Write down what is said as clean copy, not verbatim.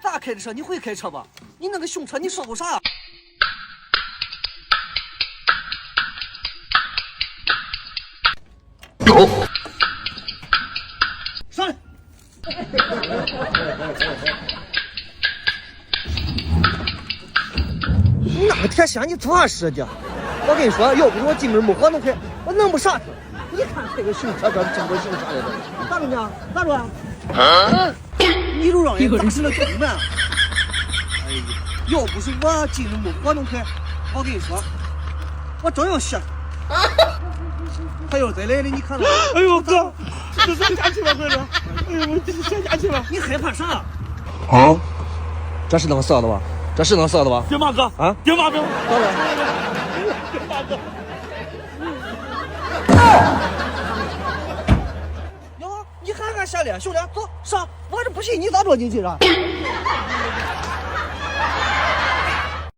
咋开的车？你会开车吧？你那个凶车，你说过啥呀？上来！你那个铁锨你咋使的？我跟你说，要不是我进门没活动开，我弄不上去。你看这个熊车，这整个熊啥来着？咋着呢？咋着啊？你就让人咋使了这么慢？哎呀，要不是我进门没活动开，我跟你说，我真要歇。还要再来的，你看到？哎呦哥，这上假期吧，快点！哎呦，这是上假期吧？你害怕啥？啊？这是能射的吧？这是能射的吧？别骂哥啊！别骂哥！当然。别骂哥！哟，你还敢下脸，兄弟，走上！我这不信你咋坐进去的？